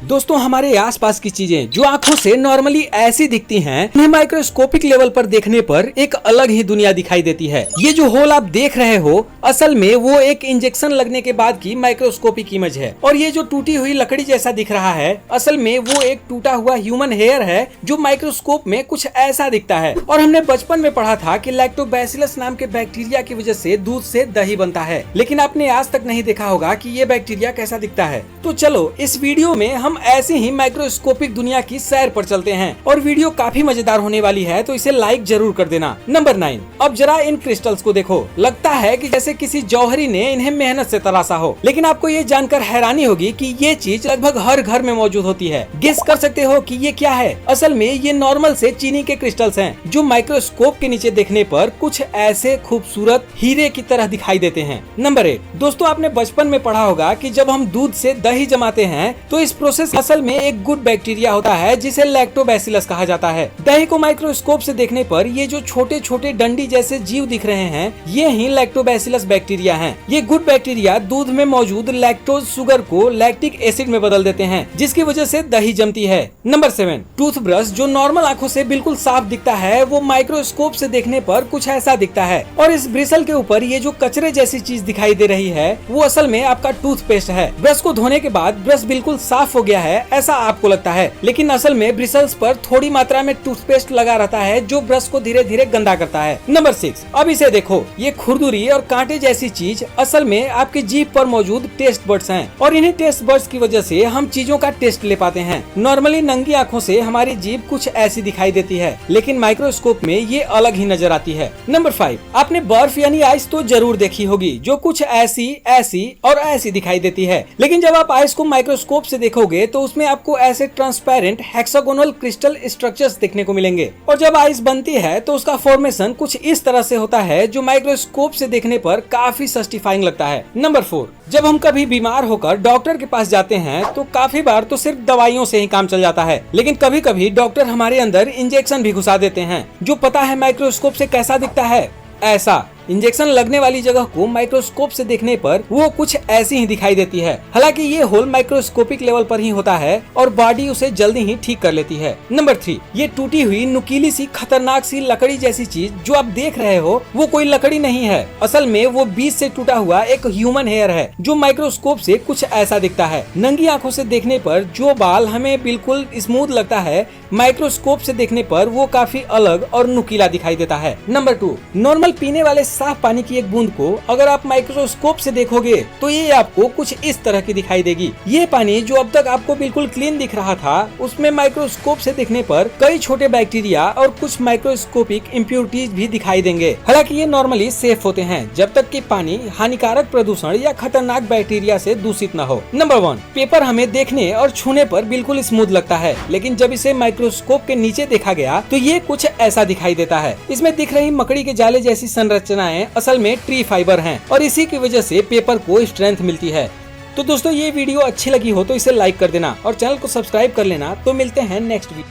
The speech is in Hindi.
दोस्तों हमारे आसपास की चीजें जो आंखों से नॉर्मली ऐसी दिखती हैं, उन्हें माइक्रोस्कोपिक लेवल पर देखने पर एक अलग ही दुनिया दिखाई देती है। ये जो होल आप देख रहे हो असल में वो एक इंजेक्शन लगने के बाद की माइक्रोस्कोपिक इमेज है। और ये जो टूटी हुई लकड़ी जैसा दिख रहा है असल में वो एक टूटा हुआ ह्यूमन हेयर है जो माइक्रोस्कोप में कुछ ऐसा दिखता है। और हमने बचपन में पढ़ा था कि लैक्टोबैसिलस नाम के बैक्टीरिया की वजह से दूध से दही बनता है, लेकिन आपने आज तक नहीं देखा होगा कि ये बैक्टीरिया कैसा दिखता है। तो चलो इस वीडियो में हम ऐसी ही माइक्रोस्कोपिक दुनिया की सैर पर चलते हैं और वीडियो काफी मजेदार होने वाली है, तो इसे लाइक जरूर कर देना। नंबर 9, अब जरा इन क्रिस्टल्स को देखो। लगता है कि जैसे किसी जौहरी ने इन्हें मेहनत से तराशा हो, लेकिन आपको ये जानकर हैरानी होगी कि ये चीज लगभग हर घर में मौजूद होती है। गेस कर सकते हो कि ये क्या है? असल में ये नॉर्मल से चीनी के क्रिस्टल्स हैं जो माइक्रोस्कोप के नीचे देखने पर कुछ ऐसे खूबसूरत हीरे की तरह दिखाई देते हैं। नंबर 8, दोस्तों आपने बचपन में पढ़ा होगा कि जब हम दूध से दही जमाते हैं तो इस प्रोसेस असल में एक गुड बैक्टीरिया होता है जिसे लैक्टोबैसिलस कहा जाता है। दही को माइक्रोस्कोप से देखने पर ये जो छोटे छोटे डंडी जैसे जीव दिख रहे हैं ये ही लैक्टोबैसिलस बैक्टीरिया हैं। ये गुड बैक्टीरिया दूध में मौजूद लैक्टोज शुगर को लैक्टिक एसिड में बदल देते हैं जिसकी वजह से दही जमती है। नंबर 7, टूथब्रश जो नॉर्मल आंखों से बिल्कुल साफ दिखता है वो माइक्रोस्कोप से देखने पर कुछ ऐसा दिखता है। और इस ब्रिसल के ऊपर ये जो कचरे जैसी चीज दिखाई दे रही है वो असल में आपका टूथपेस्ट है। ब्रश को धोने के बाद ब्रश बिल्कुल साफ हो गया है ऐसा आपको लगता है, लेकिन असल में ब्रिसल्स पर थोड़ी मात्रा में टूथपेस्ट लगा रहता है जो ब्रश को धीरे धीरे गंदा करता है। नंबर 6, अब इसे देखो। ये खुरदुरी और कांटे जैसी चीज असल में आपकी जीभ पर मौजूद टेस्ट बड्स हैं और इन्हीं टेस्ट बड्स की वजह से हम चीजों का टेस्ट ले पाते हैं। नॉर्मली नंगी आंखों से हमारी जीभ कुछ ऐसी दिखाई देती है, लेकिन माइक्रोस्कोप में ये अलग ही नजर आती है। नंबर 5, आपने बर्फ यानी आइस तो जरूर देखी होगी जो कुछ ऐसी ऐसी और ऐसी दिखाई देती है, लेकिन जब आप आइस को माइक्रोस्कोप से देखोगे तो उसमें आपको ऐसे ट्रांसपेरेंट हेक्सागोनल क्रिस्टल स्ट्रक्चर्स देखने को मिलेंगे। और जब आइस बनती है तो उसका फॉर्मेशन कुछ इस तरह से होता है जो माइक्रोस्कोप से देखने पर काफी सस्टिफाइंग लगता है। नंबर 4, जब हम कभी बीमार होकर डॉक्टर के पास जाते हैं तो काफी बार तो सिर्फ दवाइयों से ही काम चल जाता है, लेकिन कभी कभी डॉक्टर हमारे अंदर इंजेक्शन भी घुसा देते हैं जो पता है माइक्रोस्कोप से कैसा दिखता है। ऐसा इंजेक्शन लगने वाली जगह को माइक्रोस्कोप से देखने पर वो कुछ ऐसी ही दिखाई देती है। हालांकि ये होल माइक्रोस्कोपिक लेवल पर ही होता है और बॉडी उसे जल्दी ही ठीक कर लेती है। नंबर 3, ये टूटी हुई नुकीली सी खतरनाक सी लकड़ी जैसी चीज जो आप देख रहे हो वो कोई लकड़ी नहीं है। असल में वो बीच से टूटा हुआ एक ह्यूमन हेयर है जो माइक्रोस्कोप से कुछ ऐसा दिखता है। नंगी आंखों से देखने पर जो बाल हमें बिल्कुल स्मूथ लगता है माइक्रोस्कोप से देखने पर वो काफी अलग और नुकीला दिखाई देता है। नंबर 2, नॉर्मल पीने वाले साफ पानी की एक बूंद को अगर आप माइक्रोस्कोप से देखोगे तो ये आपको कुछ इस तरह की दिखाई देगी। ये पानी जो अब तक आपको बिल्कुल क्लीन दिख रहा था उसमें माइक्रोस्कोप से देखने पर कई छोटे बैक्टीरिया और कुछ माइक्रोस्कोपिक इम्प्योरिटीज भी दिखाई देंगे। हालांकि ये नॉर्मली सेफ होते हैं जब तक कि पानी हानिकारक प्रदूषण या खतरनाक बैक्टीरिया से दूषित न हो। नंबर 1, पेपर हमें देखने और छूने पर बिल्कुल स्मूथ लगता है, लेकिन जब इसे माइक्रोस्कोप के नीचे देखा गया तो ये कुछ ऐसा दिखाई देता है। इसमें दिख रही मकड़ी के जाले जैसी संरचनाएं असल में ट्री फाइबर हैं और इसी की वजह से पेपर को स्ट्रेंथ मिलती है। तो दोस्तों ये वीडियो अच्छी लगी हो तो इसे लाइक कर देना और चैनल को सब्सक्राइब कर लेना। तो मिलते हैं नेक्स्ट वीडियो।